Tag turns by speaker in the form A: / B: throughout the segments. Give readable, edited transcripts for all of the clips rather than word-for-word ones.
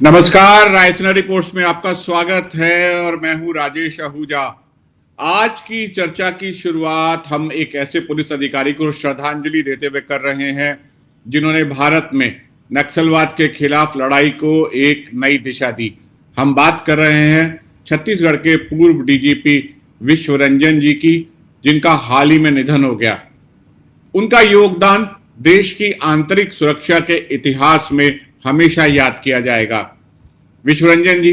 A: नमस्कार, रायसीना रिपोर्ट्स में आपका स्वागत है और मैं हूं राजेश आहूजा। आज की चर्चा की शुरुआत हम एक ऐसे पुलिस अधिकारी को श्रद्धांजलि देते हुए कर रहे हैं जिन्होंने भारत में नक्सलवाद के खिलाफ लड़ाई को एक नई दिशा दी। हम बात कर रहे हैं छत्तीसगढ़ के पूर्व डीजीपी विश्वरंजन जी की, जिनका हाल ही में निधन हो गया। उनका योगदान देश की आंतरिक सुरक्षा के इतिहास में हमेशा याद किया जाएगा। विश्वरंजन जी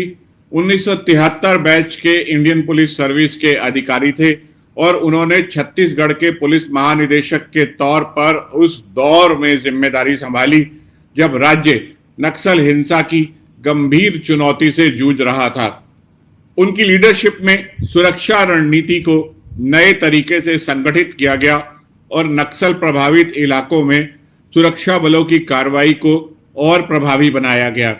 A: 1973 बैच के इंडियन पुलिस सर्विस के अधिकारी थे और उन्होंने छत्तीसगढ़ के पुलिस महानिदेशक के तौर पर उस दौर में जिम्मेदारी संभाली जब राज्य नक्सल हिंसा की गंभीर चुनौती से जूझ रहा था। उनकी लीडरशिप में सुरक्षा रणनीति को नए तरीके से संगठित किया गया और नक्सल प्रभावित इलाकों में सुरक्षा बलों की कार्रवाई को और प्रभावी बनाया गया।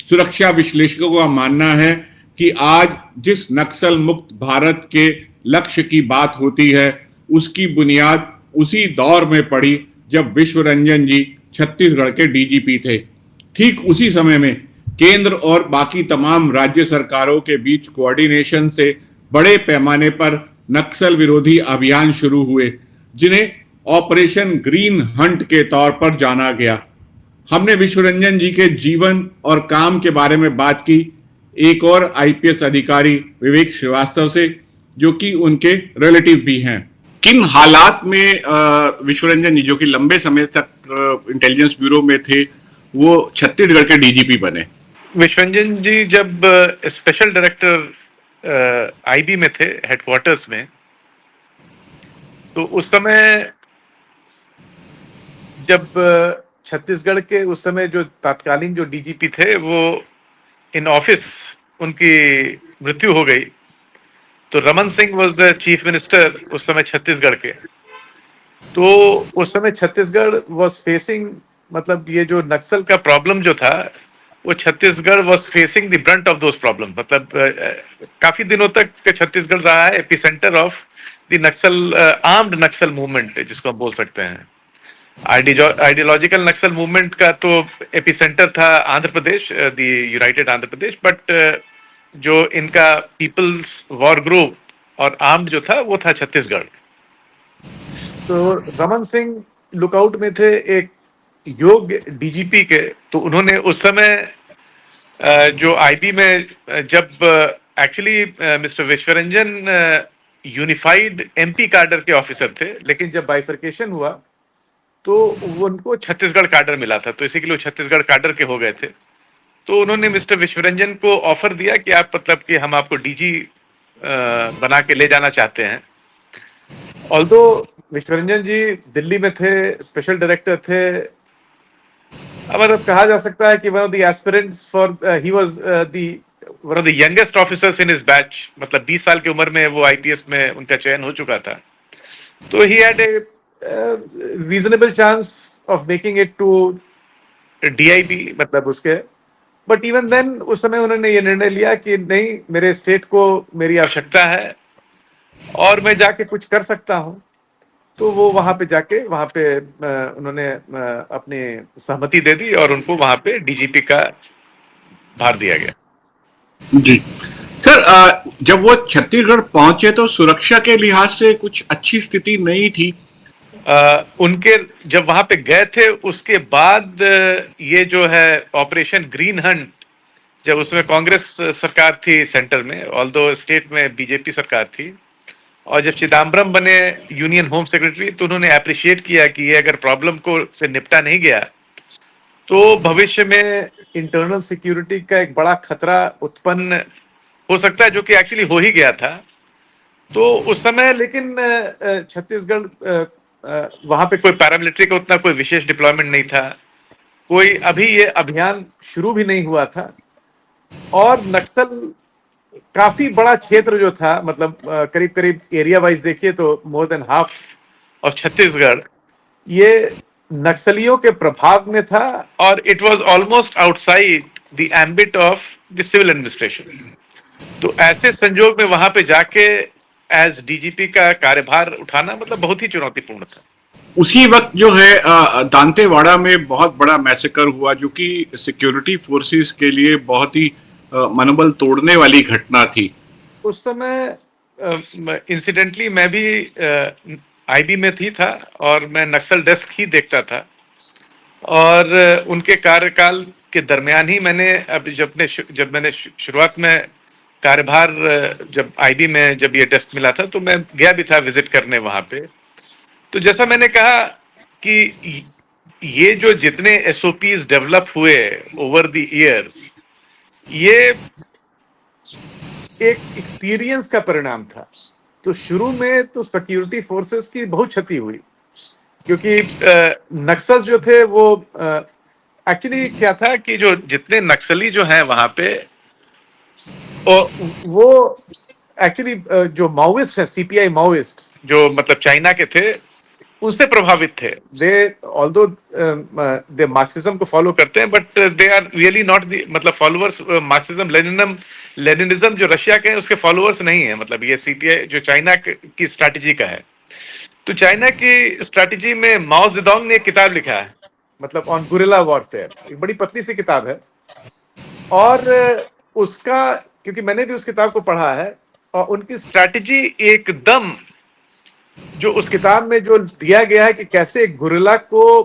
A: सुरक्षा विश्लेषकों का मानना है कि आज जिस नक्सल मुक्त भारत के लक्ष्य की बात होती है, उसकी बुनियाद उसी दौर में पड़ी जब विश्वरंजन जी छत्तीसगढ़ के डीजीपी थे। ठीक उसी समय में केंद्र और बाकी तमाम राज्य सरकारों के बीच कोऑर्डिनेशन से बड़े पैमाने पर नक्सल विरोधी अभियान शुरू हुए, जिन्हें ऑपरेशन ग्रीन हंट के तौर पर जाना गया। हमने विश्वरंजन जी के जीवन और काम के बारे में बात की एक और आईपीएस अधिकारी विवेक श्रीवास्तव से, जो कि उनके रिलेटिव भी हैं। किन हालात में विश्वरंजन जी, जो कि लंबे समय तक इंटेलिजेंस ब्यूरो में थे, वो छत्तीसगढ़ के डीजीपी बने?
B: विश्वरंजन जी जब स्पेशल डायरेक्टर आईबी में थे, हेडक्वार्टर्स में, तो उस समय जब छत्तीसगढ़ के उस समय जो तत्कालीन जो डीजीपी थे वो इन ऑफिस उनकी मृत्यु हो गई, तो Raman Singh was the chief minister उस समय छत्तीसगढ़ के। तो उस समय छत्तीसगढ़ वाज फेसिंग, मतलब ये जो नक्सल का प्रॉब्लम जो था, वो Chhattisgarh was facing the Brunt of those problem. मतलब काफी दिनों तक छत्तीसगढ़ रहा है epicentre of the Naxal, armed Naxal movement जिसको हम बोल सकते हैं। आइडियोलॉजिकल नक्सल मूवमेंट का तो एपिसेंटर था Andhra Pradesh, the united Andhra Pradesh, but जो इनका पीपल्स वॉर ग्रुप और आर्म्ड जो था वो था छत्तीसगढ़। तो रमन सिंह लुकआउट में थे एक योग्य डीजीपी के, तो उन्होंने उस समय जो आईबी में, जब actually mister Vishwaranjan unified MP cadre के ऑफिसर थे, लेकिन जब बाइफर्केशन हुआ तो उनको छत्तीसगढ़ कैडर मिला था, तो इसी के लिए छत्तीसगढ़ कैडर के हो गए थे। तो उन्होंने मिस्टर विश्वरंजन को ऑफर दिया कि आप, मतलब कि हम आपको डीजी बना के ले जाना चाहते हैं। ऑल्दो विश्वरंजन जी दिल्ली में थे, स्पेशल डायरेक्टर थे, मतलब कहा जा सकता है कि one of the aspirants for, he was one of the youngest officers in his batch. मतलब 20 साल की उम्र में वो आईपीएस में उनका चयन हो चुका था। तो he had a reasonable chance of making it to DIB, मतलब उसके। बट इवन देन उस समय उन्होंने ये निर्णय लिया कि नहीं, मेरे स्टेट को मेरी आवश्यकता है और मैं जाके कुछ कर सकता हूं। तो वो वहां पे जाके उन्होंने अपनी सहमति दे दी और उनको वहां पे डीजीपी का भार दिया गया।
A: जी सर, जब वो छत्तीसगढ़ पहुंचे तो सुरक्षा के लिहाज से कुछ अच्छी स्थिति नहीं थी।
B: उनके जब वहां पे गए थे उसके बाद ये जो है ऑपरेशन ग्रीन हंट, जब उसमें कांग्रेस सरकार थी सेंटर में, ऑल्दो स्टेट में बीजेपी सरकार थी, और जब चिदम्बरम बने यूनियन होम सेक्रेटरी, तो उन्होंने अप्रिशिएट किया कि ये अगर प्रॉब्लम को से निपटा नहीं गया तो भविष्य में इंटरनल सिक्योरिटी का एक बड़ा खतरा उत्पन्न हो सकता है, जो कि एक्चुअली हो ही गया था। तो उस समय लेकिन छत्तीसगढ़, वहां पे कोई पैरामिलिट्री का उतना कोई विशेष डिप्लॉयमेंट नहीं था, कोई अभी ये अभियान शुरू भी नहीं हुआ था, और नक्सल काफी बड़ा क्षेत्र जो था, मतलब करीब करीब एरिया वाइज देखिए तो more than half of Chhattisgarh ये नक्सलियों के प्रभाव में था, और it was almost outside the ambit of the civil administration. तो ऐसे संजोग में वहां पे जाके एज डीजीपी का कार्यभार उठाना मतलब बहुत ही चुनौतीपूर्ण था।
A: उसी वक्त जो है दांतेवाड़ा में बहुत बड़ा मैसेकर हुआ, जो कि सिक्योरिटी फोर्सेस के लिए बहुत ही मनोबल तोड़ने वाली घटना थी।
B: उस समय इंसिडेंटली मैं भी आईबी में थी था, और मैं नक्सल डेस्क ही देखता था। और उनके कार्यकाल के दरमियान ही मैंने जब मैंने शुरुआत में कार्यभार, जब आईबी में जब ये डेस्क मिला था, तो मैं गया भी था विजिट करने वहां पे। तो जैसा मैंने कहा कि ये जो जितने एसओपीज डेवलप हुए ओवर द इयर्स, ये एक एक्सपीरियंस का परिणाम था। तो शुरू में तो सिक्योरिटी फोर्सेस की बहुत क्षति हुई, क्योंकि नक्सल जो थे वो एक्चुअली क्या था कि जो जितने नक्सली जो हैं वहां पे, वो एक्चुअली जो माओइस्ट है, सीपीआई माओइस्ट, जो मतलब चाइना के थे, उनसे प्रभावित थे। दे ऑल्दो दे मार्क्सिज्म को फॉलो करते हैं, but they are really not the मतलब फॉलोअर्स मार्क्सिज्म लेनिनिज्म जो रशिया के हैं उसके फॉलोअर्स नहीं है। मतलब ये सीपीआई जो चाइना की स्ट्रैटेजी का है। तो चाइना की स्ट्रैटेजी में माओ जेडोंग ने एक किताब लिखा है, मतलब ऑन गुरिल्ला वॉरफेयर, एक बड़ी पतली सी किताब है। और उसका, क्योंकि मैंने भी उस किताब को पढ़ा है, और उनकी स्ट्रैटेजी एकदम जो उस किताब में जो दिया गया है कि कैसे गुरिल्ला को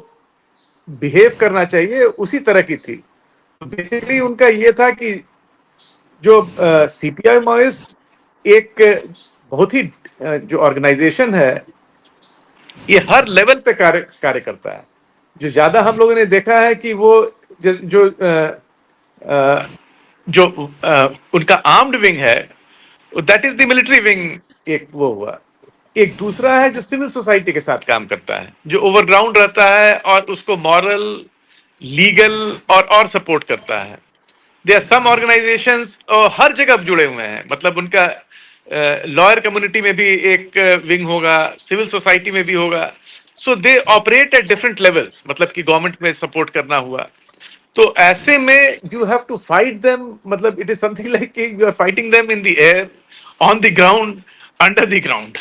B: बिहेव करना चाहिए, उसी तरह की थी। तो बेसिकली उनका ये था कि जो सीपीआई माओइस्ट एक बहुत ही जो ऑर्गेनाइजेशन है, ये हर लेवल पे कार्य करता है। जो ज्यादा हम लोगों ने देखा है कि वो जो उनका आर्म्ड विंग है, that is the military wing, एक वो हुआ। एक दूसरा है जो सिविल सोसाइटी के साथ काम करता है, जो ओवरग्राउंड रहता है और उसको मॉरल, लीगल और सपोर्ट करता है। देयर सम ऑर्गेनाइजेशंस हर जगह जुड़े हुए हैं, मतलब उनका लॉयर कम्युनिटी में भी एक विंग होगा, सिविल सोसाइटी में भी होगा। So they operate at different levels, मतलब कि गवर्नमेंट में सपोर्ट करना हुआ। तो ऐसे में you have to fight them, मतलब it is something like you are fighting them in the air, on the ground, under the ground.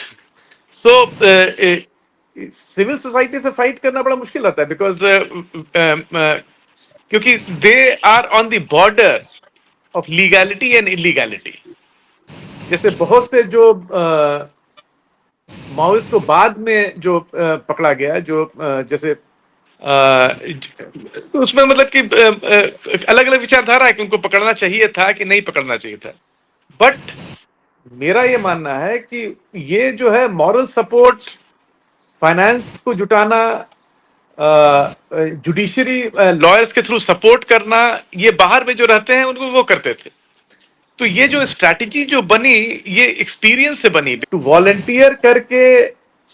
B: So civil society से फाइट करना बड़ा मुश्किल होता है, बिकॉज क्योंकि they are on the border of legality and illegality. जैसे बहुत से जो माओइस्ट को बाद में जो पकड़ा गया, जो जैसे तो उसमें मतलब कि अलग अलग विचारधारा है कि उनको पकड़ना चाहिए था कि नहीं पकड़ना चाहिए था। बट मेरा ये मानना है कि ये जो है मॉरल सपोर्ट, फाइनेंस को जुटाना, जुडिशरी लॉयर्स के थ्रू सपोर्ट करना, ये बाहर में जो रहते हैं उनको वो करते थे। तो ये जो स्ट्रैटेजी जो बनी, ये एक्सपीरियंस से बनी। टू वॉलंटियर करके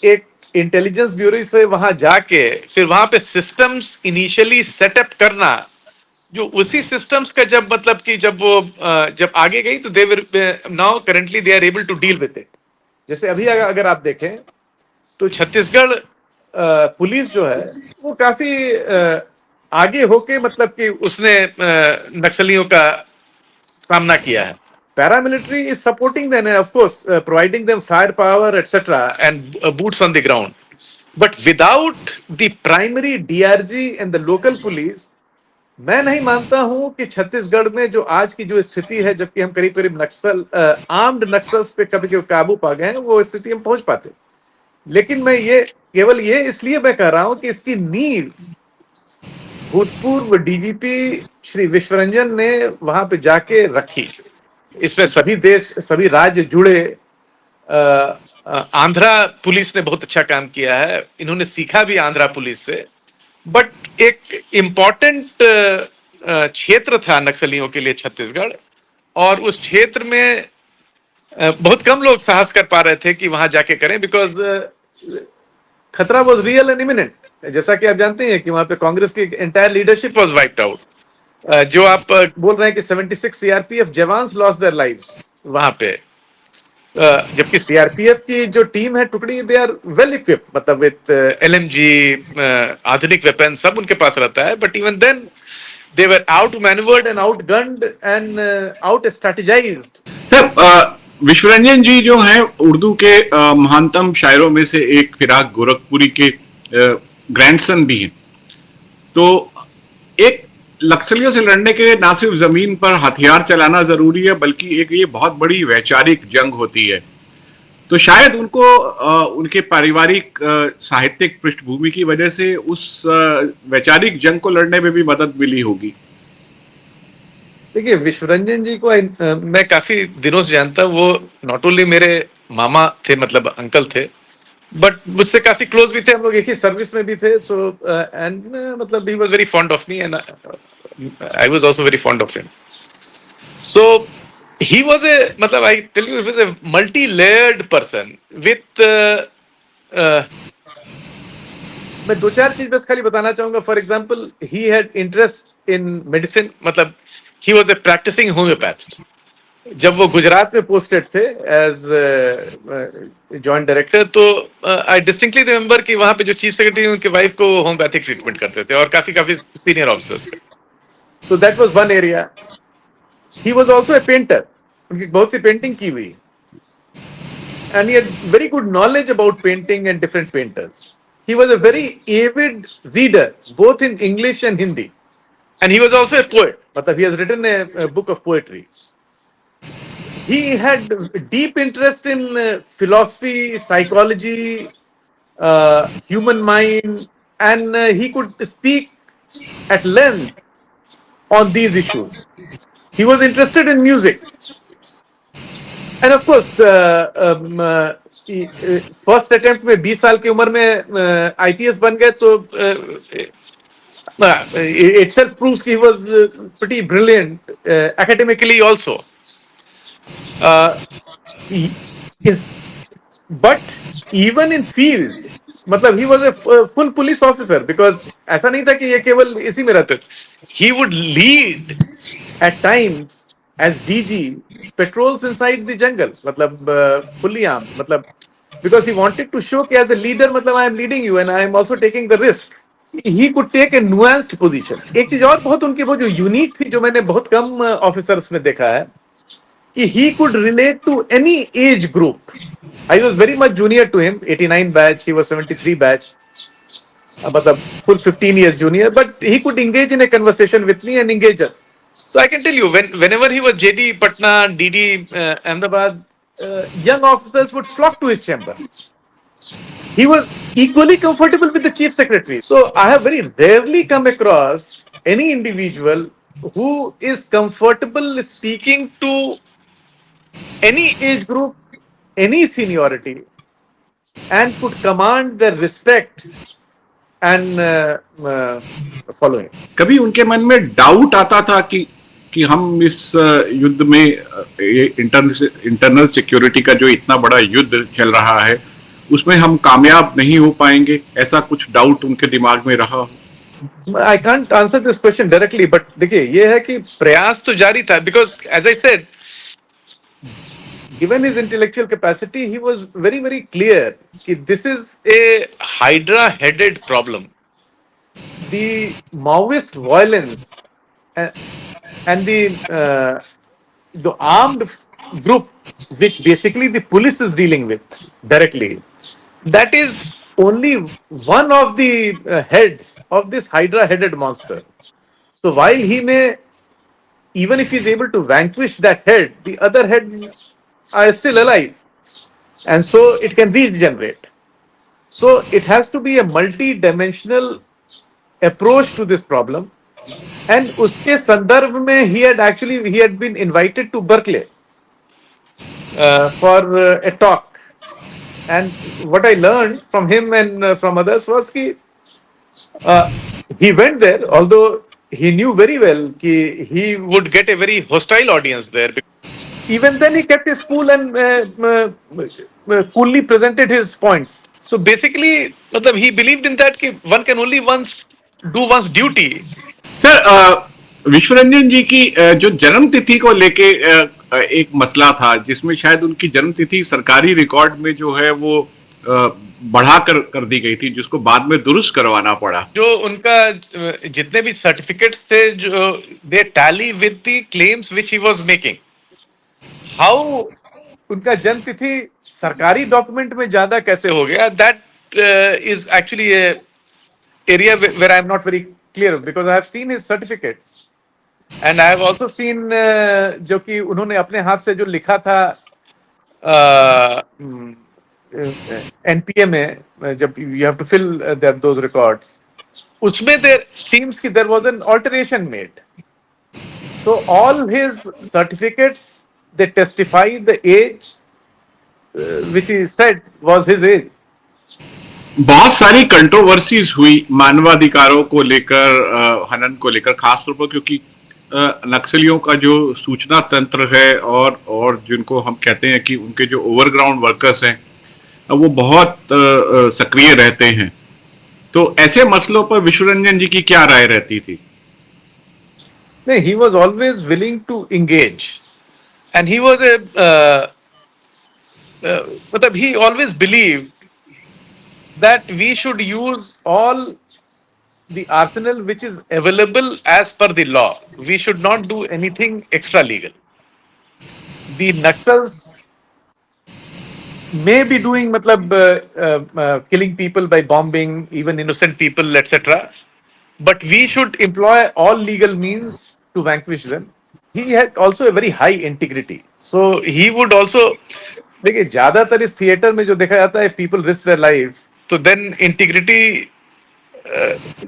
B: एक इंटेलिजेंस ब्यूरो से वहां जाके फिर वहां पे सिस्टम्स इनिशियली सेटअप करना, जो उसी सिस्टम्स का जब मतलब कि जब वो जब आगे गई, तो they will now currently they are able to deal with it. जैसे अभी अगर आप देखें तो छत्तीसगढ़ पुलिस जो है वो काफी आगे होके, मतलब कि उसने नक्सलियों का सामना किया है। Paramilitary is supporting them, of course providing them fire power etcetera and boots on the ground, but without the primary DRG and the local police, मैं नहीं मानता हूं कि छत्तीसगढ़ में जो आज की जो स्थिति है, जबकि हम करीब करीब नक्सल आर्म्ड नक्सल्स पे कभी कभी काबू पा गए हैं, वो स्थिति हम पहुंच पाते। लेकिन मैं ये केवल ये इसलिए मैं कह रहा हूं कि इसकी नींव भूतपूर्व डीजीपी श्री विश्वरंजन ने वहां पे जाके रखी। इसमें सभी देश, सभी राज्य जुड़े। आंध्रा पुलिस ने बहुत अच्छा काम किया है, इन्होंने सीखा भी आंध्रा पुलिस से। बट एक इम्पॉर्टेंट क्षेत्र था नक्सलियों के लिए छत्तीसगढ़, और उस क्षेत्र में बहुत कम लोग साहस कर पा रहे थे कि वहां जाके करें, बिकॉज खतरा वॉज रियल एंड इमिनेंट। जैसा कि आप जानते हैं कि वहां पे कांग्रेस की entire leadership was wiped out. जो आप बोल रहे हैं कि 76 CRPF jawans lost their lives वहां पे, जबकि सीआरपीएफ की जो टीम है, टुकड़ी, दे आर वेल इक्विप्ड, मतलब विद एलएमजी, आधुनिक वेपन सब उनके पास रहता है। But even then they were outmanoeuvred and outgunned and outstrategised.
A: Vishwaranjan ji जो हैं उर्दू के महानतम शायरों में से एक, फिराक गोरखपुरी के ग्रैंडसन भी हैं। तो एक नक्सलियों से लड़ने के लिए ना सिर्फ जमीन पर हथियार चलाना जरूरी है, बल्कि एक ये बहुत बड़ी वैचारिक जंग होती है। तो शायद उनको उनके पारिवारिक साहित्यिक पृष्ठभूमि की वजह से उस वैचारिक जंग को लड़ने में भी मदद मिली होगी।
B: देखिए, विश्वरंजन जी को मैं काफी दिनों से जानता हूँ। वो नॉट ओनली मेरे मामा थे, मतलब अंकल थे, बट मुझसे काफी क्लोज भी थे। हम लोग एक ही सर्विस में भी थे। सो एंड मतलब he was very fond of me and I was also very fond of him. So he was a, मतलब I tell you, he was a multi layered person with मैं दो चार चीज बस खाली बताना चाहूंगा। For example, he had interest in medicine, मतलब he was a practising homeopath. जब वो गुजरात में पोस्टेड थे एज जॉइंट डायरेक्टर, तो आई डिस्टिंक्टली रिमेम्बर कि वहां पे जो चीफ सेक्रेटरी उनके वाइफ को होम्योपैथिक ट्रीटमेंट करते थे, और काफी काफी सीनियर ऑफिसर्स थे। So that was one area. He was also a painter, उनकी बहुत सी पेंटिंग की हुई, and he had very good knowledge about painting and different painters. He was a very avid reader, both in English and Hindi. And he was also a poet. Matlab, he has written a book of poetry. He had deep interest in philosophy, psychology, human mind, and he could speak at length on these issues. He was interested in music. End of course first attempt में 20 साल की उम्र में IPS बन गए, तो itself proves he was pretty brilliant academically also. But even in field, मतलब he was a full police officer, because ऐसा नहीं था कि ये केवल इसी में रहते। He would lead at times as DG patrols inside the jungle, मतलब fully armed, मतलब because he wanted to show कि as a leader, मतलब I am leading you and I am also taking the risk. He could take a nuanced position. एक चीज और बहुत उनकी वो जो यूनिक थी, जो मैंने बहुत कम ऑफिसर्स में देखा है, कि he could relate to any age group. I was very much junior to him, 89 batch, he was 73 batch, मतलब full 15 years junior, but he could engage in a conversation with me and engage her. So I can tell you, whenever he was JD Patna, DD Ahmedabad, young officers would flock to his chamber. He was equally comfortable with the chief secretary. So I have very rarely come across any individual who is comfortable speaking to any age group, any seniority, and could command their respect and following.
A: कभी उनके मन में doubt आता था कि हम इस युद्ध में इंटरनल सिक्योरिटी का जो इतना बड़ा युद्ध चल रहा है उसमें हम कामयाब नहीं हो पाएंगे, ऐसा कुछ डाउट उनके दिमाग में रहा?
B: I can't answer this question directly, but देखिए, ये है कि प्रयास तो जारी था, because as I said, given his intellectual capacity, he was very, very clear that this is a hydra-headed problem. The Maoist violence and the armed group, which basically the police is dealing with directly, that is only one of the heads of this hydra-headed monster. So while he may, even if he's able to vanquish that head, the other heads are still alive, and so it can regenerate. So it has to be a multi-dimensional approach to this problem. And उसके संदर्भ में he had been invited to Berkeley for a talk. And what I learned from him and from others was कि he went there, although he knew very well कि he would get a very hostile audience there. Even then he kept his cool and coolly presented his points. So basically, मतलब he believed in that कि one can only once do one's duty.
A: Sir, Vishwaranjan ji की जो जन्म तिथि को लेके एक मसला था, जिसमें शायद उनकी जन्म तिथि सरकारी रिकॉर्ड में जो है वो बढ़ा कर दी गई थी, जिसको बाद में दुरुस्त करवाना पड़ा।
B: जो उनका जितने भी सर्टिफिकेट्स थे, जो they tally with the claims which he was making, how उनका जन्म तिथि सरकारी डॉक्यूमेंट में ज्यादा कैसे हो गया, that is actually a area where I'm not very clear because I have seen his certificates and I have also seen जो कि उन्होंने अपने हाथ से जो लिखा था एनपीए में जब you have to fill those records उसमें there seems कि there was an alteration made. So all his certificates they testify the age which he said was his age.
A: बहुत सारी कंट्रोवर्सीज हुई मानवाधिकारों को लेकर, हनन को लेकर, खासतौर पर क्योंकि नक्सलियों का जो सूचना तंत्र है और जिनको हम कहते हैं कि उनके जो ओवरग्राउंड वर्कर्स हैं वो बहुत सक्रिय रहते हैं, तो ऐसे मसलों पर विश्वरंजन जी की क्या राय रहती थी?
B: नहीं, he was always willing to engage and he was a मतलब he always believed that we should use all the arsenal which is available as per the law. We should not do anything extra legal. The Naxals may be doing killing people by bombing, even innocent people, etc. But we should employ all legal means to vanquish them. He had also a very high integrity. So he would also, देखिए ज्यादातर इस theatre में जो देखा जाता है, people risk their life, तो then integrity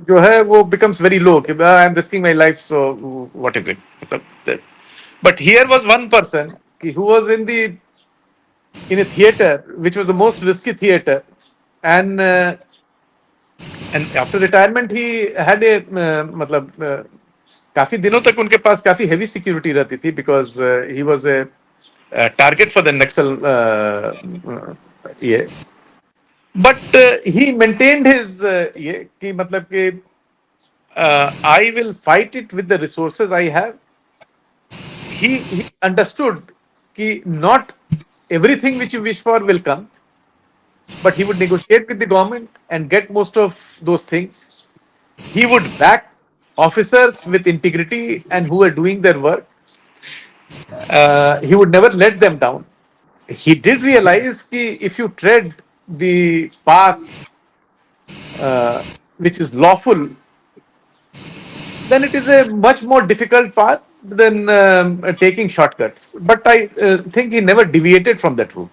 B: जो है वो becomes very low कि I am risking my life, so what is it? But here was one person who was in a theater which was the most risky theater, and after retirement he had a काफी दिनों तक उनके पास काफी heavy security रहती थी because he was a target for the Naxal ये. But he maintained his ये कि मतलब कि I will fight it with the resources I have. He understood कि not everything which you wish for will come, but he would negotiate with the government and get most of those things. He would back officers with integrity and who were doing their work. He would never let them down. He did realize that if you tread the path which is lawful, then it is a much more difficult path than taking shortcuts. But I think he never deviated from that route.